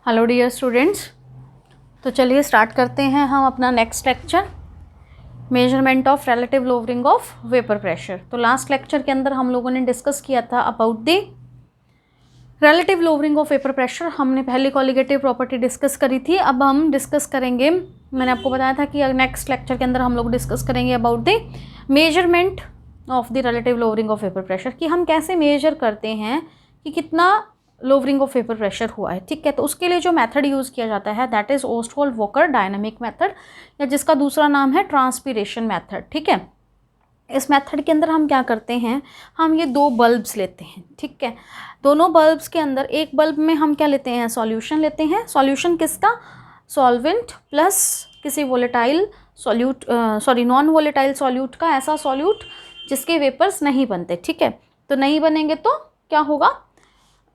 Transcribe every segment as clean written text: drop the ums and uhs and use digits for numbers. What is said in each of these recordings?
Hello dear students, तो चलिए start करते हैं हम अपना next lecture, measurement of relative lowering of vapour pressure. तो लास्ट लेक्चर के अंदर हम लोगों ने डिस्कस किया था about the relative lowering of vapour pressure. हमने पहले कॉलिगेटिव प्रॉपर्टी डिस्कस करी थी। अब हम डिस्कस करेंगे, मैंने आपको बताया था कि नेक्स्ट लेक्चर के अंदर हम लोग डिस्कस करेंगे about the measurement of the relative lowering of vapour pressure, कि हम कैसे मेजर करते हैं कि कितना लोअरिंग ऑफ वेपर प्रेशर हुआ है। ठीक है, तो उसके लिए जो मेथड यूज़ किया जाता है that is Ostwald walker dynamic method, या जिसका दूसरा नाम है ट्रांसपीरेशन मेथड। ठीक है, इस मेथड के अंदर हम क्या करते हैं, हम ये दो बल्ब्स लेते हैं। ठीक है, दोनों बल्ब्स के अंदर एक बल्ब में हम क्या लेते हैं, सॉल्यूशन लेते हैं। सॉल्यूशन किसका, सॉल्वेंट प्लस किसी volatile solute, non volatile solute का, ऐसा सॉल्यूट जिसके वेपर्स नहीं बनते। ठीक है, तो नहीं बनेंगे तो क्या होगा,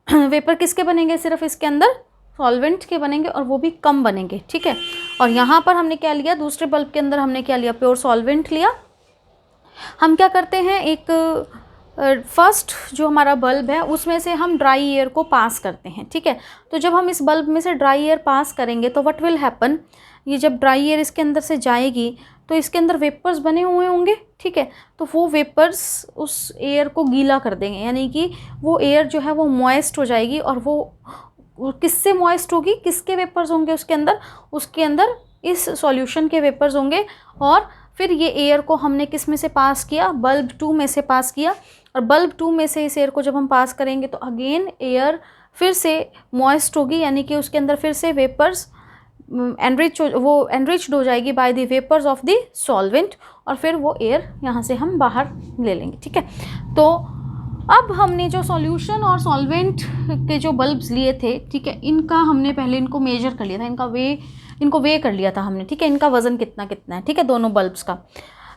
वेपर किसके बनेंगे, सिर्फ इसके अंदर सॉल्वेंट के बनेंगे, और वो भी कम बनेंगे। ठीक है, और यहाँ पर हमने क्या लिया, दूसरे बल्ब के अंदर हमने क्या लिया, प्योर सॉल्वेंट लिया। हम क्या करते हैं, एक फर्स्ट जो हमारा बल्ब है उसमें से हम ड्राई एयर को पास करते हैं। ठीक है, तो जब हम इस बल्ब में से ड्राई एयर पास करेंगे तो व्हाट विल हैपन, ये जब ड्राई एयर इसके अंदर से जाएगी तो इसके अंदर वेपर्स बने हुए होंगे। ठीक है, तो वो वेपर्स उस एयर को गीला कर देंगे, यानी कि वो एयर जो है वो मॉइस्ट हो जाएगी। और वो किससे मॉइस्ट होगी, किसके वेपर्स होंगे उसके अंदर इस सॉल्यूशन के वेपर्स होंगे। और फिर ये एयर को हमने किस में से पास किया, बल्ब 2 में से पास किया। और बल्ब 2 में से इस एयर को जब हम पास करेंगे तो अगेन एयर फिर से मॉइस्ट होगी, यानी कि उसके अंदर फिर से वेपर्स एनरिच्ड हो जाएगी by the vapours of the solvent, और फिर वो एयर यहाँ से हम बाहर ले लेंगे। ठीक है, तो अब हमने जो सॉल्यूशन और सॉल्वेंट के जो बल्ब्स लिए थे, ठीक है, इनका हमने पहले इनको मेजर कर लिया था, इनको वे कर लिया था हमने। ठीक है, इनका वज़न कितना कितना है, ठीक है, दोनों बल्ब्स का।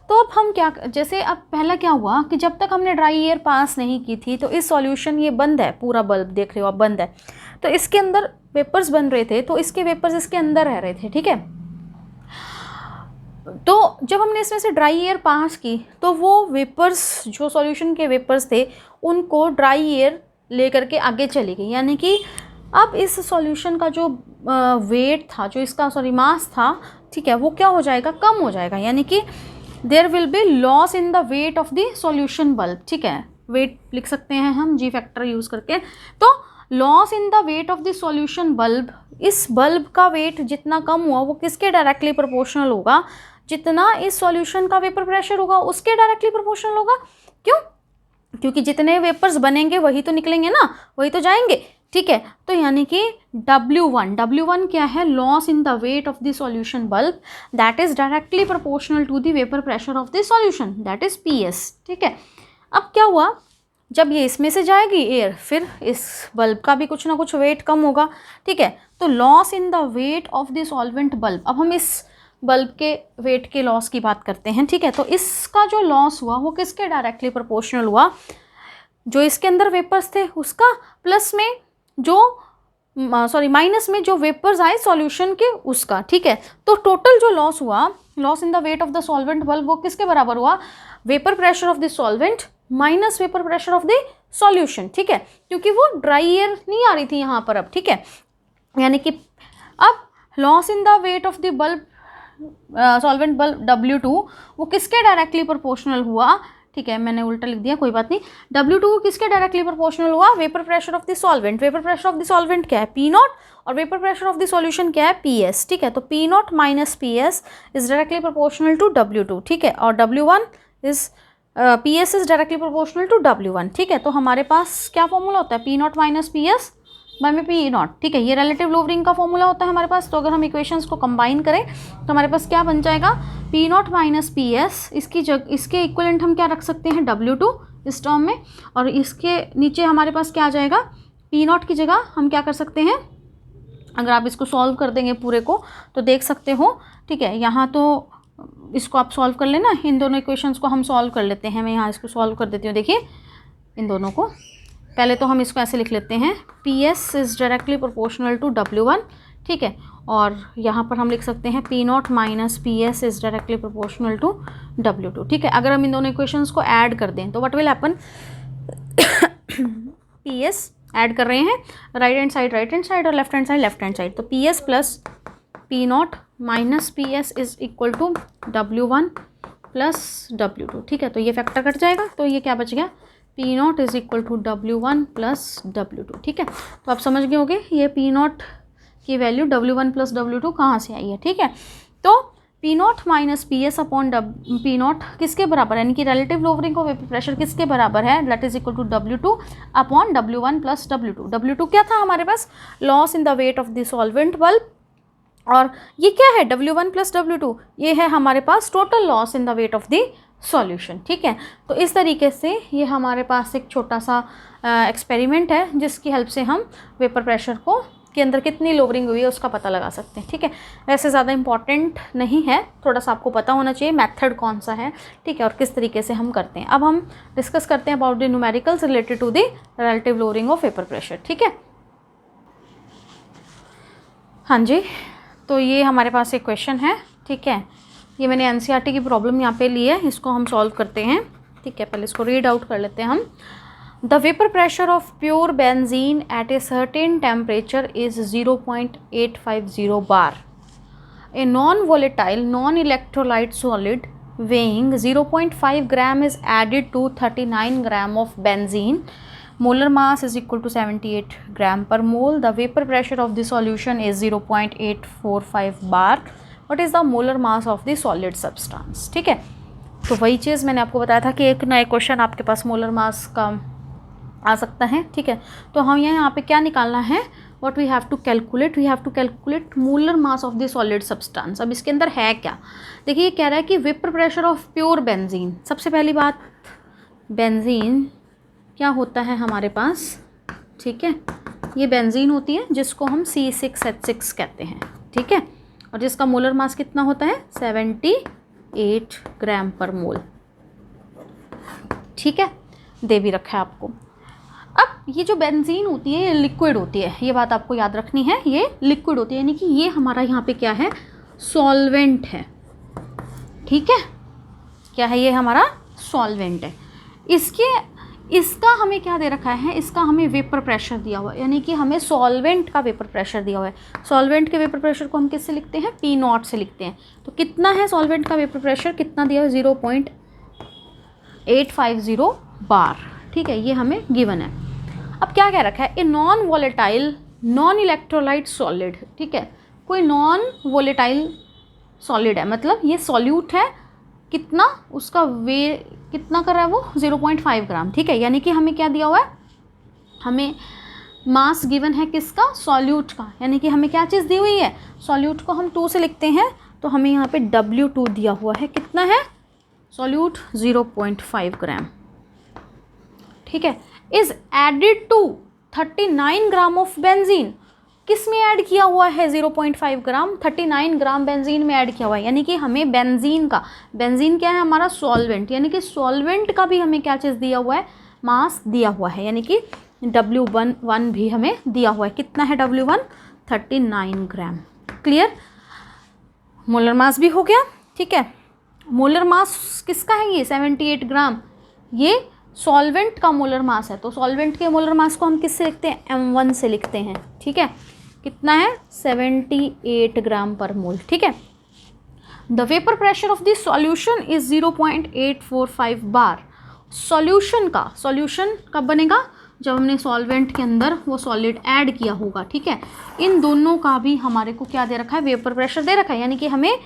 तो अब हम क्या, जैसे अब पहला क्या हुआ कि जब तक हमने ड्राई एयर पास नहीं की थी तो इस सॉल्यूशन, ये बंद है, पूरा बल्ब देख रहे हो आप बंद है, तो इसके अंदर वेपर्स बन रहे थे, तो इसके वेपर्स इसके अंदर रह रहे थे। ठीक है, तो जब हमने इसमें से ड्राई एयर पास की तो वो वेपर्स, जो सॉल्यूशन के वेपर्स थे, उनको ड्राई एयर लेकर के आगे चली गई, यानी कि अब इस सॉल्यूशन का जो वेट था, जो इसका मास था, ठीक है, वो क्या हो जाएगा, कम हो जाएगा, यानी कि there will be loss in the weight of the solution bulb. ठीक है, वेट लिख सकते हैं हम जी फैक्टर यूज़ करके। तो loss in the weight of the solution bulb, इस बल्ब का वेट जितना कम हुआ वो किसके डायरेक्टली प्रोपोर्शनल होगा, जितना इस सॉल्यूशन का वेपर प्रेशर होगा उसके डायरेक्टली प्रोपोर्शनल होगा। क्यों, क्योंकि जितने वेपर्स बनेंगे वही तो निकलेंगे ना, वही तो जाएंगे। ठीक है, तो यानी कि W1 क्या है, loss in the weight of the solution bulb, that is directly proportional to the vapour pressure of the solution, that is PS। ठीक है, अब क्या हुआ, जब ये इसमें से जाएगी एयर, फिर इस बल्ब का भी कुछ ना कुछ वेट कम होगा। ठीक है, तो loss in the weight of the solvent bulb, अब हम इस बल्ब के वेट के लॉस की बात करते हैं। ठीक है, तो इसका जो लॉस हुआ वो किसके डायरेक्टली प्रोपोर्शनल हुआ, जो इसके अंदर वेपर्स थे उसका, प्लस में जो माइनस में जो वेपर्स आए सॉल्यूशन के उसका। ठीक है, तो टोटल जो लॉस हुआ, loss in the weight of the solvent bulb, वो किसके बराबर हुआ, vapour pressure of the solvent minus vapour pressure of the solution. ठीक है, क्योंकि वो ड्राई एयर नहीं आ रही थी यहाँ पर अब। ठीक है, यानी कि अब loss in the weight of the bulb, solvent bulb W2, वो किसके डायरेक्टली प्रोपोर्शनल हुआ। ठीक है, मैंने उल्टा लिख दिया, कोई बात नहीं। W2 किसके डायरेक्टली प्रोपोर्शनल हुआ, vapour pressure of the solvent. Vapour pressure of the solvent क्या है, P0, और vapour pressure of the solution क्या है, PS। ठीक है, तो P0 minus PS is directly proportional to W2। ठीक है, और W1 is PS is directly proportional to W1। ठीक है, तो हमारे पास क्या फॉर्मूला होता है, P0 माइनस PS बाय में P0। ठीक है, ये रिलेटिव लोअरिंग का फॉर्मूला होता है हमारे पास। तो अगर हम इक्वेशंस को कंबाइन करें तो हमारे पास क्या बन जाएगा, P0 माइनस PS, इसके इक्वलेंट हम क्या रख सकते हैं, W2 इस टर्म में, और इसके नीचे हमारे पास क्या आ जाएगा, P0 की जगह हम क्या कर सकते हैं, अगर आप इसको सॉल्व कर देंगे पूरे को तो देख सकते हो। ठीक है, यहाँ तो इसको आप सॉल्व कर लेना, इन दोनों इक्वेशंस को हम सॉल्व कर लेते हैं। मैं यहाँ इसको सॉल्व कर देती हूँ। देखिए इन दोनों को, पहले तो हम इसको ऐसे लिख लेते हैं, PS is directly proportional to W1। ठीक है, और यहाँ पर हम लिख सकते हैं P0 minus PS is directly proportional to W2। ठीक है, अगर हम इन दोनों इक्वेशंस को ऐड कर दें तो what will happen, PS add कर रहे हैं, राइट हैंड साइड और लेफ्ट हैंड साइड। तो P S plus P naught minus P S is equal to W1 plus W2, ठीक है। तो ये फैक्टर कट जाएगा, तो ये क्या बच गया, P naught is equal to W1 plus W2, ठीक है। तो आप समझ गए होंगे ये पी नॉट की वैल्यू W1 प्लस W2 कहाँ से आई है, ठीक है। तो P naught minus P S upon P naught किसके बराबर है, यानी कि relative lowering of vapour pressure किसके बराबर है, that is equal to W2 upon W1 plus W2। W2 क्या था हमारे पास, loss in the weight of the solvent bulb, और ये क्या है W1 प्लस W2, ये है हमारे पास total loss in the weight of the solution, ठीक है। तो इस तरीके से ये हमारे पास एक छोटा सा एक्सपेरिमेंट है जिसकी हेल्प से हम वेपर प्रेशर को के अंदर कितनी लोअरिंग हुई है उसका पता लगा सकते हैं, ठीक है। वैसे ज़्यादा इंपॉर्टेंट नहीं है, थोड़ा सा आपको पता होना चाहिए मेथड कौन सा है, ठीक है, और किस तरीके से हम करते हैं। अब हम डिस्कस करते हैं about the numericals related to the relative lowering of vapour pressure, ठीक है। हाँ जी, तो ये हमारे पास एक क्वेश्चन है, ठीक है। ये मैंने एनसीईआरटी की प्रॉब्लम यहाँ पे ली है, इसको हम सॉल्व करते हैं, ठीक है। पहले इसको रीड आउट कर लेते हैं हम। The vapour pressure of pure benzene at a certain temperature is 0.850 bar. A non volatile non electrolyte solid weighing 0.5 gram is added to 39 gram of benzene. Molar mass is equal to 78 gram per mole. The vapor pressure of the solution is 0.845 bar. What is the molar mass of the solid substance? ठीक है, तो वही चीज़ मैंने आपको बताया था कि एक नया क्वेश्चन आपके पास मोलर मास का आ सकता है, ठीक है। तो हम यहाँ पे क्या निकालना है, what we have to calculate molar mass of the solid substance. अब इसके अंदर है क्या, देखिए ये कह रहा है कि vapour pressure of pure benzene. सबसे पहली बात, बेंजीन क्या होता है हमारे पास, ठीक है, ये बेंजीन होती है जिसको हम C6H6 कहते हैं, ठीक है, और जिसका मोलर मास कितना होता है 78 ग्राम पर मोल, ठीक है, दे भी रखा है आपको। अब ये जो बेंजीन होती है ये लिक्विड होती है, ये बात आपको याद रखनी है, ये लिक्विड होती है, यानी कि ये हमारा यहाँ पे क्या है, सॉल्वेंट है, ठीक है, क्या है, ये हमारा सॉल्वेंट है। इसका हमें क्या दे रखा है, इसका हमें वेपर प्रेशर दिया हुआ है, यानी कि हमें सॉल्वेंट का वेपर प्रेशर दिया हुआ है। सॉल्वेंट के वेपर प्रेशर को हम किससे लिखते हैं, पी नॉट से लिखते हैं। तो कितना है सॉल्वेंट का वेपर प्रेशर, कितना दिया है, 0.850 बार, ठीक है, ये हमें गिवन है। अब क्या कह रखा है, ए non volatile non electrolyte solid, ठीक है, कोई नॉन वोलेटाइल सॉलिड है, मतलब ये सॉल्यूट है, कितना उसका वे कितना कर रहा है वो 0.5 ग्राम, ठीक है, यानी कि हमें क्या दिया हुआ है, हमें मास गिवन है किसका, सॉल्यूट का, यानी कि हमें क्या चीज़ दी हुई है, सॉल्यूट को हम 2 से लिखते हैं, तो हमें यहाँ पे W2 दिया हुआ है, कितना है सॉल्यूट 0.5 ग्राम, ठीक है, is added to 39 gram of benzene. किस में ऐड किया हुआ है 0.5 ग्राम, 39 ग्राम बेंजीन में ऐड किया हुआ है, यानी कि हमें बेंजीन क्या है हमारा सॉल्वेंट, यानी कि सॉल्वेंट का भी हमें क्या चीज़ दिया हुआ है, मास दिया हुआ है, यानी कि W1 भी हमें दिया हुआ है, कितना है W1 39 ग्राम, क्लियर। मोलर मास भी हो गया, ठीक है। मोलर मास किसका है ये 78 ग्राम, ये सॉल्वेंट का मोलर मास है, तो सॉल्वेंट के मोलर मास को हम किससे लिखते हैं, M1 से लिखते हैं, ठीक है, कितना है 78 ग्राम पर मोल, ठीक है। The vapour pressure of the solution is 0.845 bar. Solution कब बनेगा, जब हमने सॉल्वेंट के अंदर वो सॉलिड ऐड किया होगा, ठीक है। इन दोनों का भी हमारे को क्या दे रखा है, वेपर प्रेशर दे रखा है, यानी कि हमें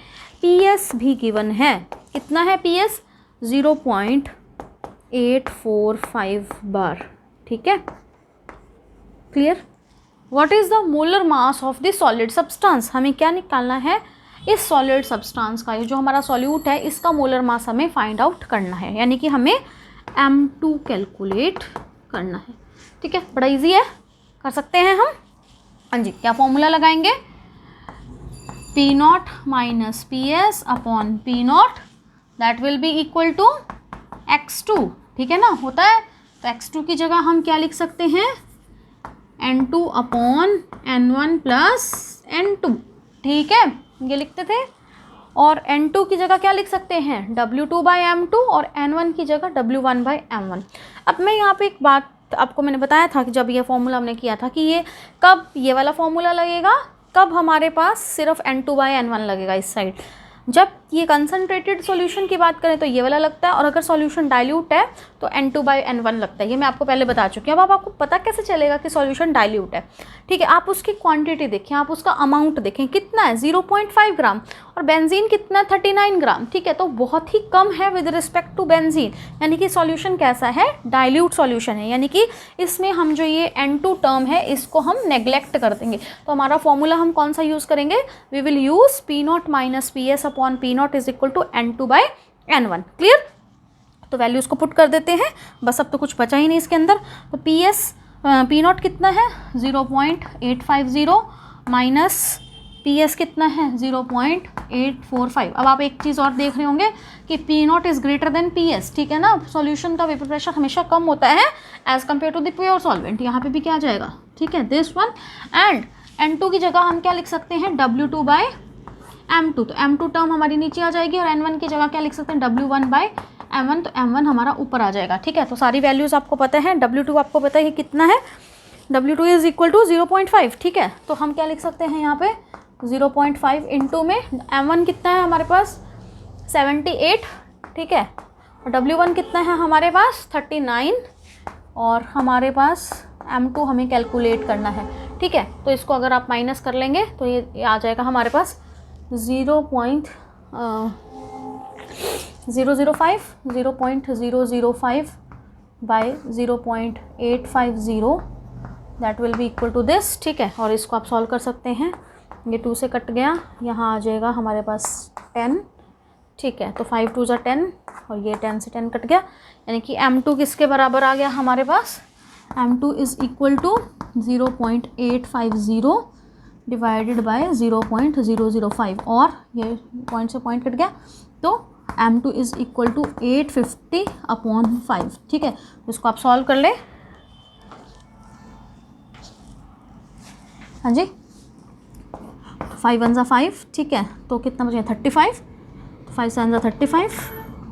PS भी गिवन है, कितना है PS 0.845 बार, ठीक है, clear. What is the molar mass of the solid substance, हमें क्या निकालना है, इस सॉलिड सब्सटेंस का, ये जो हमारा सॉल्यूट है इसका मोलर मास हमें फाइंड आउट करना है, यानी कि हमें M2 कैलकुलेट करना है, ठीक है, बड़ा इजी है, कर सकते हैं हम। हाँ जी, क्या फॉर्मूला लगाएंगे, P0 minus PS upon P0 that will be equal to X2, ठीक है ना, होता है, तो X2 की जगह हम क्या लिख सकते हैं, N2 upon N1 plus N2, ठीक है, ये लिखते थे, और N2 की जगह क्या लिख सकते हैं W2 बाई M2 और N1 की जगह W1 बाई M1। अब मैं यहाँ पे एक बात आपको मैंने बताया था कि जब ये फॉर्मूला हमने किया था कि ये कब ये वाला फॉर्मूला लगेगा, कब हमारे पास सिर्फ N2/N1 लगेगा इस साइड। जब ये कंसनट्रेटेड सॉल्यूशन की बात करें तो ये वाला लगता है, और अगर सॉल्यूशन डाइल्यूट है तो N2/N1 लगता है। ये मैं आपको पहले बता चुकी हूँ। अब आपको पता कैसे चलेगा कि सॉल्यूशन डाइल्यूट है? ठीक है, आप उसकी क्वांटिटी देखें, आप उसका अमाउंट देखें, कितना है 0.5 ग्राम, और बेंजीन कितना है 39 ग्राम। ठीक है, तो बहुत ही कम है विद रिस्पेक्ट टू बेंजीन, यानी कि सॉल्यूशन कैसा है, डाइल्यूट सॉल्यूशन है, यानी कि इसमें हम जो ये N2 टर्म है इसको हम नेग्लेक्ट कर देंगे। तो हमारा फॉर्मूला हम कौन सा यूज़ करेंगे? We will use P0 minus PS upon P0 is equal to N2/N1। Clear? तो वैल्यूज़ को पुट कर देते हैं, बस अब तो कुछ बचा ही नहीं इसके अंदर। तो P0 कितना है 0.850 माइनस PS कितना है 0.845। अब आप एक चीज़ और देख रहे होंगे कि P0 is greater than PS, ठीक है ना। सॉल्यूशन का वेपर प्रेशर हमेशा कम होता है as compare to the pure solvent. यहाँ पे भी क्या आ जाएगा, ठीक है, दिस वन। एंड N2 की जगह हम क्या लिख सकते हैं W2/M2, तो M2 टर्म हमारी नीचे आ जाएगी, और N1 की जगह क्या लिख सकते हैं W1/M1, तो M1 हमारा ऊपर आ जाएगा। ठीक है, तो सारी वैल्यूज़ आपको पता है। W2 आपको पता है कि कितना है, W2 इज़ इक्वल टू 0.5। ठीक है, तो हम क्या लिख सकते हैं यहाँ पे 0.5 इंटू में M1 कितना है हमारे पास 78। ठीक है, और W1 कितना है हमारे पास 39, और हमारे पास M2 हमें कैलकुलेट करना है। ठीक है, तो इसको अगर आप माइनस कर लेंगे तो ये आ जाएगा हमारे पास 0.005 by 0.850, that will be equal to this. ठीक है, और इसको आप सॉल्व कर सकते हैं। ये 2 से कट गया, यहाँ आ जाएगा हमारे पास 10। ठीक है, तो 5 2 = 10, और ये 10 से 10 कट गया, यानी कि M2 किसके बराबर आ गया हमारे पास, M2 is equal to 0.850 divided by 0.005, और ये पॉइंट से पॉइंट कट गया, तो M2 is equal to 850 upon 5। ठीक है, इसको आप सॉल्व कर ले। हाँ जी, 5 1 = 5। ठीक है, तो कितना बचे 35, 5 7 = 35,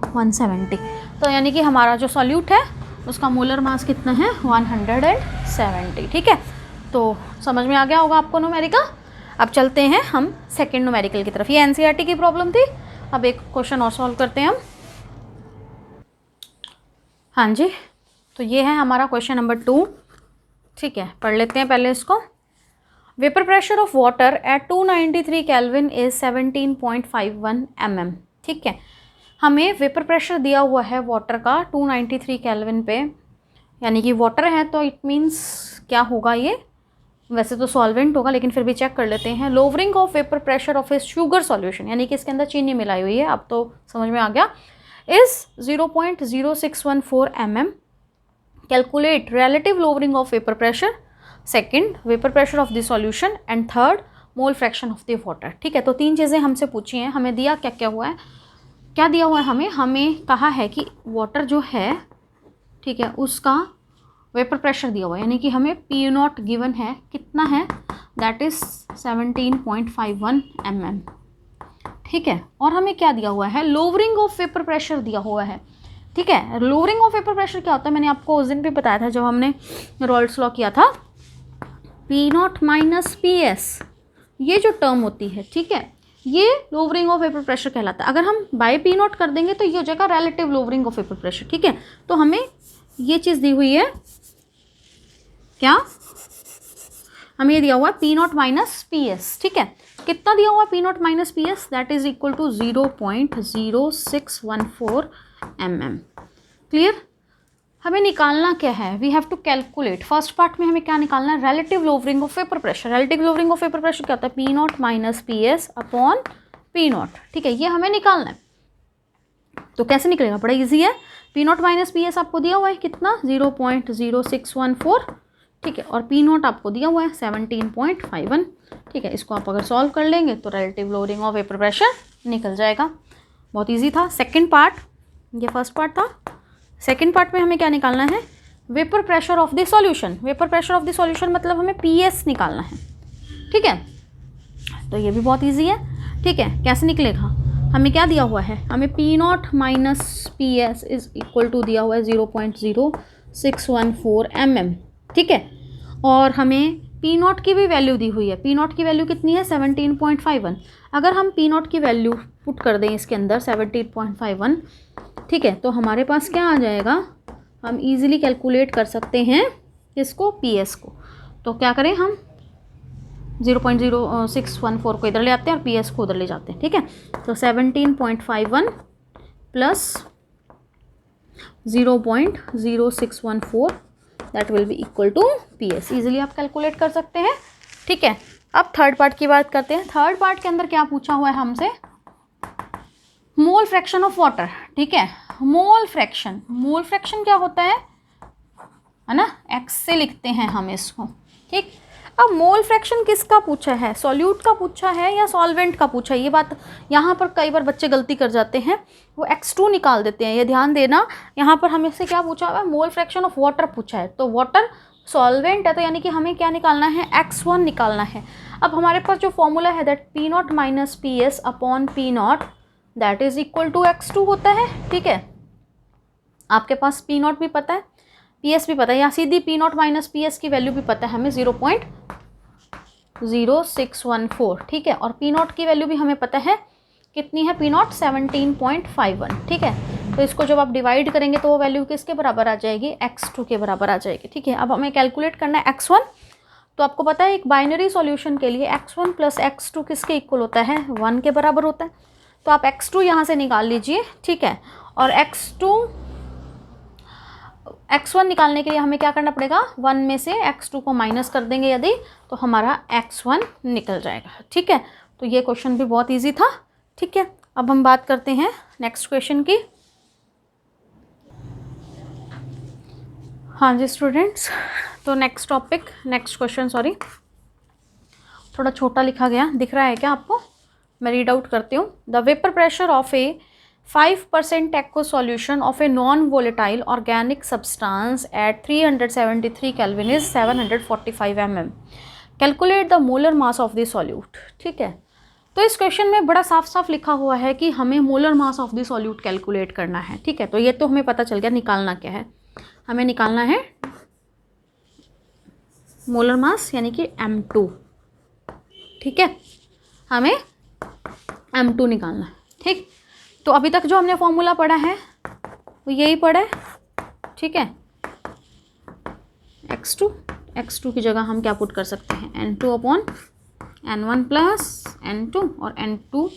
170। तो यानी कि हमारा जो सॉल्यूट है उसका मोलर मास कितना है 170। ठीक है, तो समझ में आ गया होगा आपको न्यूमेरिकल। अब चलते हैं हम सेकंड न्यूमेरिकल की तरफ। ये NCERT की प्रॉब्लम थी। अब एक क्वेश्चन और सॉल्व करते हैं हम। हाँ जी, तो ये है हमारा क्वेश्चन नंबर 2। ठीक है, पढ़ लेते हैं पहले इसको। Vapour pressure of water at 293 kelvin is 17.51 mm। ठीक है, हमें वेपर प्रेशर दिया हुआ है वाटर का 293 केल्विन पे, यानी कि वाटर है तो इट मीन्स क्या होगा, ये वैसे तो सॉल्वेंट होगा लेकिन फिर भी चेक कर लेते हैं। Lowering of vapour pressure of A sugar solution, यानी कि इसके अंदर चीनी मिलाई हुई है, अब तो समझ में आ गया, is 0.0614 mm। Calculate relative lowering of vapour pressure, second vapour pressure of the solution, and third mole fraction of the water. ठीक है, तो 3 चीज़ें हमसे पूछी हैं। हमें दिया क्या क्या हुआ है, क्या दिया हुआ है हमें कहा है कि वाटर जो है, ठीक है, उसका वेपर प्रेशर दिया हुआ है, यानी कि हमें P0 गिवन है, कितना है, दैट इज़ 17.51 mm। ठीक है, और हमें क्या दिया हुआ है, लोवरिंग ऑफ वेपर प्रेशर दिया हुआ है। ठीक है, लोवरिंग ऑफ वेपर प्रेशर क्या होता है, मैंने आपको उस दिन भी बताया था जब हमने रॉल्ड्स लॉ किया था। P0 माइनस PS, ये जो टर्म होती है, ठीक है, ये लोवरिंग ऑफ वेपर प्रेशर कहलाता है। अगर हम बाय P0 कर देंगे तो ये हो जाएगा relative lowering of vapour pressure. ठीक है, तो हमें ये चीज़ दी हुई है, क्या हमें ये दिया हुआ है P0 माइनस PS। ठीक है, कितना दिया हुआ P0 minus PS, that is equal to 0.0614 mm। Clear? हमें निकालना क्या है, we have to calculate. First part में हमें क्या निकालना है, relative lowering of vapour pressure. Relative lowering of vapour pressure क्या होता है, P0 minus PS upon P0। ठीक है, ये हमें निकालना है। तो कैसे निकलेगा, बड़ा इजी है। P0 माइनस PS आपको दिया हुआ है कितना 0.0614। ठीक है, और P0 आपको दिया हुआ है 17.51। ठीक है, इसको आप अगर सॉल्व कर लेंगे तो relative lowering of vapour pressure निकल जाएगा। बहुत इजी था। सेकंड पार्ट, ये फर्स्ट पार्ट था। सेकंड पार्ट में हमें क्या निकालना है, vapour pressure of the solution. Vapour pressure of the solution मतलब हमें PS निकालना है। ठीक है, तो ये भी बहुत इजी है। ठीक है, कैसे निकलेगा, हमें क्या दिया हुआ है, हमें P0 minus PS is equal to दिया हुआ है 0.0 0.0614 mm, ठीक है। और हमें पी नॉट की भी वैल्यू दी हुई है। पी नॉट की वैल्यू कितनी है 17.51। अगर हम पी नॉट की वैल्यू पुट कर दें इसके अंदर 17.51, ठीक है, तो हमारे पास क्या आ जाएगा, हम इजीली कैलकुलेट कर सकते हैं इसको पी एस को। तो क्या करें, हम 0.0614 को इधर ले आते हैं और पी एस को उधर ले जाते हैं, ठीक है। तो 17.51 plus 0.0614 that will be equal to P S. Easily आप कैलकुलेट कर सकते हैं, ठीक है। अब थर्ड पार्ट की बात करते हैं। थर्ड पार्ट के अंदर क्या पूछा हुआ है हमसे, मोल फ्रैक्शन ऑफ वाटर, ठीक है। मोल फ्रैक्शन क्या होता है ना, एक्स से लिखते हैं हम इसको, ठीक। अब मोल फ्रैक्शन किसका पूछा है, सॉल्यूट का पूछा है या सॉल्वेंट का पूछा है। ये बात यहाँ पर कई बार बच्चे गलती कर जाते हैं, वो x2 निकाल देते हैं। ये ध्यान देना, यहाँ पर हमें से क्या पूछा हुआ है, मोल फ्रैक्शन ऑफ वाटर पूछा है। तो वाटर सॉल्वेंट है, तो यानी कि हमें क्या निकालना है, x1 निकालना है। अब हमारे पास जो फॉर्मूला है that P naught minus P S upon P naught that is equal to x2 होता है, ठीक है। आपके पास पी नॉट भी पता है, पी एस भी पता है, या सीधी P naught minus P S की वैल्यू भी पता है हमें 0.0614, ठीक है। और पी नॉट की वैल्यू भी हमें पता है कितनी है, पी नॉट 17.51, ठीक है। तो इसको जब आप डिवाइड करेंगे तो वो वैल्यू किसके बराबर आ जाएगी, x2 के बराबर आ जाएगी, ठीक है। अब हमें कैलकुलेट करना है x1। तो आपको पता है एक बाइनरी सॉल्यूशन के लिए x1 प्लस x2 किसके इक्वल होता है, 1 के बराबर होता है। तो आप x2 यहाँ से निकाल लीजिए, ठीक है। और x1 निकालने के लिए हमें क्या करना पड़ेगा, 1 में से x2 को माइनस कर देंगे यदि, तो हमारा x1 निकल जाएगा, ठीक है। तो ये क्वेश्चन भी बहुत इजी था, ठीक है। अब हम बात करते हैं नेक्स्ट क्वेश्चन की। हाँ जी स्टूडेंट्स, तो नेक्स्ट क्वेश्चन, सॉरी थोड़ा छोटा लिखा गया, दिख रहा है क्या आपको, मैं रीड आउट करती हूँ। The vapour pressure of A 5% aqueous solution of a non-volatile organic substance at 373 Kelvin is 745 mm. Calculate the molar mass of the solute, ठीक है। तो इस क्वेश्चन में बड़ा साफ साफ लिखा हुआ है कि हमें molar mass of the solute calculate करना है, ठीक है। तो ये तो हमें पता चल गया, निकालना क्या है, हमें निकालना है मोलर मास यानी कि M2, ठीक है। हमें M2 निकालना है, ठीक। तो अभी तक जो हमने फॉर्मूला पढ़ा है वो यही पढ़ा है, ठीक है। x2 की जगह हम क्या पुट कर सकते हैं, n2 upon n1 plus n2, और n2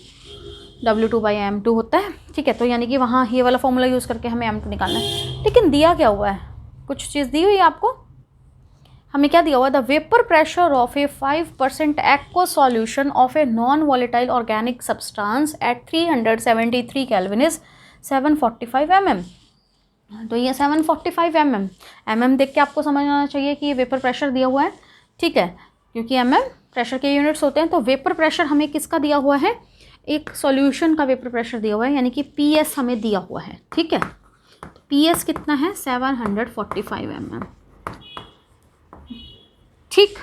W2/m2 होता है, ठीक है। तो यानी कि वहाँ ये वाला फॉर्मूला यूज़ करके हमें m2 निकालना है। लेकिन दिया क्या हुआ है, कुछ चीज़ दी हुई है आपको, हमें क्या दिया हुआ है, the vapour pressure of A 5% aqueous solution of a non volatile organic substance eight 373 kelvin is 745 mm। तो ये 745 mm देख के आपको समझ आना चाहिए कि ये वेपर प्रेशर दिया हुआ है, ठीक है, क्योंकि mm प्रेशर के यूनिट्स होते हैं। तो वेपर प्रेशर हमें किसका दिया हुआ है, एक सॉल्यूशन का वेपर प्रेशर दिया हुआ है, यानी कि PS हमें दिया हुआ है, ठीक है। PS कितना है, 745 mm, ठीक।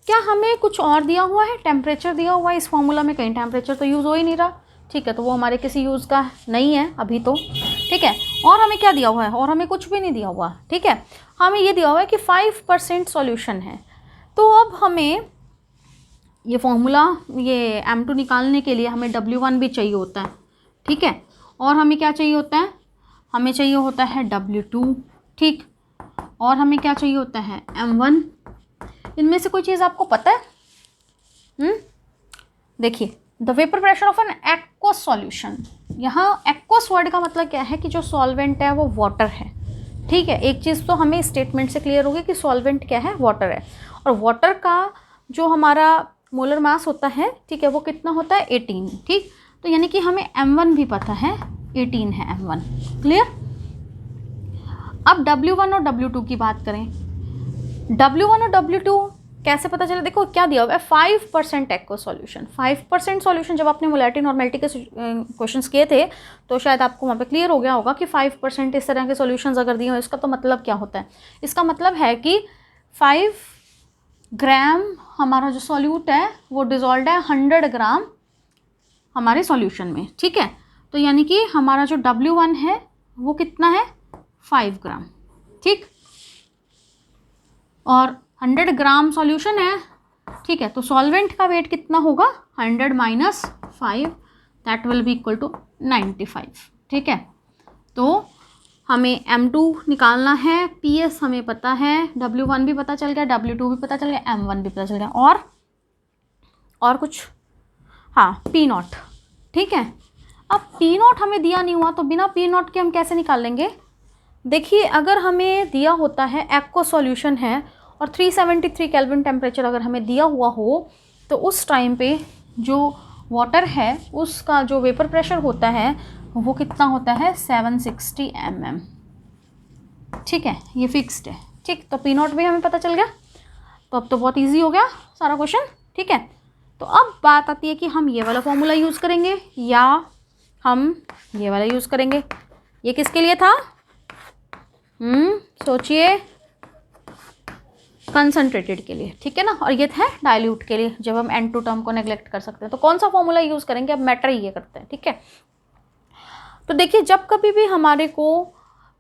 क्या हमें कुछ और दिया हुआ है, टेम्परेचर दिया हुआ है इस फॉर्मूला में, कहीं टेम्परेचर तो यूज़ हो ही नहीं रहा, ठीक है। तो वो हमारे किसी यूज़ का नहीं है अभी तो, ठीक है। और हमें क्या दिया हुआ है, और हमें कुछ भी नहीं दिया हुआ, ठीक है। हमें ये दिया हुआ है कि 5% सॉल्यूशन है। तो अब हमें ये फॉर्मूला, ये M2 निकालने के लिए हमें W1 भी चाहिए होता है, ठीक है। और हमें क्या चाहिए होता है, हमें चाहिए होता है W2, ठीक। और हमें क्या चाहिए होता है, M1। इनमें से कोई चीज़ आपको पता है, देखिए, the vapour pressure of an aqueous solution, यहाँ एक्वस वर्ड का मतलब क्या है कि जो सॉल्वेंट है वो वाटर है, ठीक है। एक चीज़ तो हमें स्टेटमेंट से क्लियर होगी कि सॉल्वेंट क्या है, वाटर है। और वाटर का जो हमारा मोलर मास होता है, ठीक है, वो कितना होता है, 18, ठीक। तो यानी कि हमें M1 भी पता है, 18 है M1, क्लियर। अब W1 और W2 की बात करें, W1 और W2 कैसे पता चले, देखो क्या दिया हुआ है, 5% एक्वस सॉल्यूशन। 5% सॉल्यूशन, जब आपने मोलैरिटी नॉर्मेलिटी के क्वेश्चंस किए थे तो शायद आपको वहाँ पे क्लियर हो गया होगा कि 5% इस तरह के सॉल्यूशंस अगर दिए हो, इसका तो मतलब क्या होता है, इसका मतलब है कि 5 ग्राम हमारा जो सॉल्यूट है वो डिजॉल्व है 100 ग्राम हमारे सॉल्यूशन में, ठीक है। तो यानी कि हमारा जो W1 है वो कितना है, 5 ग्राम, ठीक। और 100 ग्राम सॉल्यूशन है, ठीक है। तो सॉल्वेंट का वेट कितना होगा, 100 minus 5, that will be equal to 95, ठीक है। तो हमें M2 निकालना है, PS हमें पता है, W1 भी पता चल गया, W2 भी पता चल गया, M1 भी पता चल गया, और कुछ, हाँ P0, ठीक है। अब P0 हमें दिया नहीं हुआ तो बिना P0 के हम कैसे निकाल लेंगे। देखिए अगर हमें दिया होता है एक्वा सॉल्यूशन है और 373 केल्विन टेम्परेचर अगर हमें दिया हुआ हो, तो उस टाइम पे जो वाटर है उसका जो वेपर प्रेशर होता है वो कितना होता है, 760 mm, ठीक है, ये फिक्स्ड है, ठीक। तो P0 भी हमें पता चल गया। तो अब तो बहुत इजी हो गया सारा क्वेश्चन, ठीक है। तो अब बात आती है कि हम ये वाला फॉर्मूला यूज़ करेंगे या हम ये वाला यूज़ करेंगे। ये किसके लिए था, सोचिए, कंसंट्रेटेड के लिए, ठीक है ना, और ये है डाइल्यूट के लिए, जब हम N2 टर्म को नेग्लेक्ट कर सकते हैं। तो कौन सा फॉर्मूला यूज़ करेंगे, अब मैटर ये करते हैं, ठीक है। तो देखिए जब कभी भी हमारे को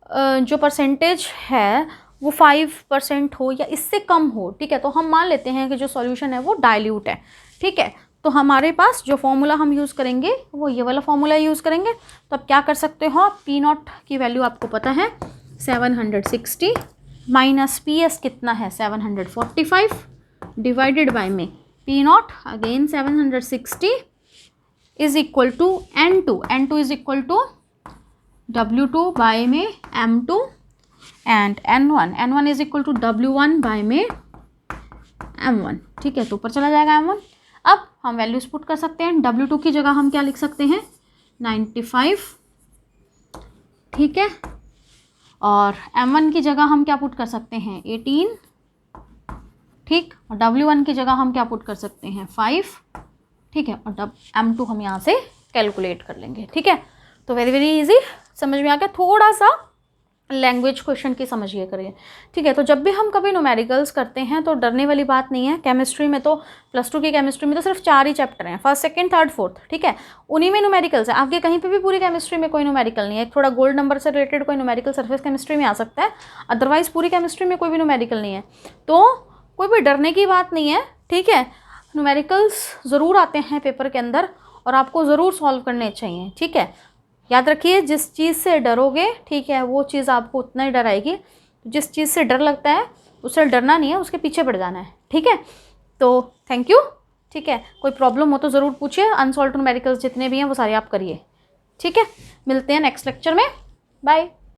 जो परसेंटेज है वो 5% हो या इससे कम हो, ठीक है, तो हम मान लेते हैं कि जो सॉल्यूशन है वो डाइल्यूट है, ठीक है। तो हमारे पास जो फॉर्मूला हम यूज़ करेंगे वो ये वाला फॉर्मूला यूज़ करेंगे। तो अब क्या कर सकते हो आप, P0 की वैल्यू आपको पता है 760 माइनस PS कितना है 745 डिवाइडेड बाय में P0 again 760 is equal to N2 is equal to W2 by में M2 and N1 is equal to W1 by में M1, ठीक है। तो ऊपर चला जाएगा M1। अब हम वैल्यूज पुट कर सकते हैं। W2 की जगह हम क्या लिख सकते हैं, 95, ठीक है, और M1 की जगह हम क्या पुट कर सकते हैं, 18, ठीक, और W1 की जगह हम क्या पुट कर सकते हैं, 5, ठीक है, और M2 हम यहाँ से कैलकुलेट कर लेंगे, ठीक है। तो वेरी वेरी इजी, समझ में आ गया। थोड़ा सा लैंग्वेज क्वेश्चन की समझिए करिए, ठीक है। तो जब भी हम कभी न्यूमेरिकल्स करते हैं तो डरने वाली बात नहीं है। केमिस्ट्री में तो +2 की केमिस्ट्री में तो सिर्फ 4 ही चैप्टर हैं, फर्स्ट सेकंड थर्ड फोर्थ, ठीक है, उन्हीं में न्यूमेरिकल्स है। आगे कहीं पे भी पूरी केमिस्ट्री में कोई न्यूमेरिकल नहीं है। थोड़ा गोल्ड नंबर से रिलेटेड कोई न्यूमेरिकल सरफेस केमिस्ट्री में आ सकता है, अदरवाइज पूरी केमिस्ट्री में कोई भी न्यूमेरिकल नहीं है। तो कोई भी डरने की बात नहीं है, ठीक है। न्यूमेरिकल्स ज़रूर आते हैं पेपर के अंदर और आपको ज़रूर सॉल्व करने चाहिए, ठीक है। याद रखिए जिस चीज़ से डरोगे, ठीक है, वो चीज़ आपको उतना ही डराएगी। जिस चीज़ से डर लगता है उससे डरना नहीं है, उसके पीछे पड़ जाना है, ठीक है। तो थैंक यू, ठीक है। कोई प्रॉब्लम हो तो ज़रूर पूछिए। अनसॉल्व्ड न्यूमेरिकल्स जितने भी हैं वो सारे आप करिए, ठीक है। मिलते हैं नेक्स्ट लेक्चर में, बाय।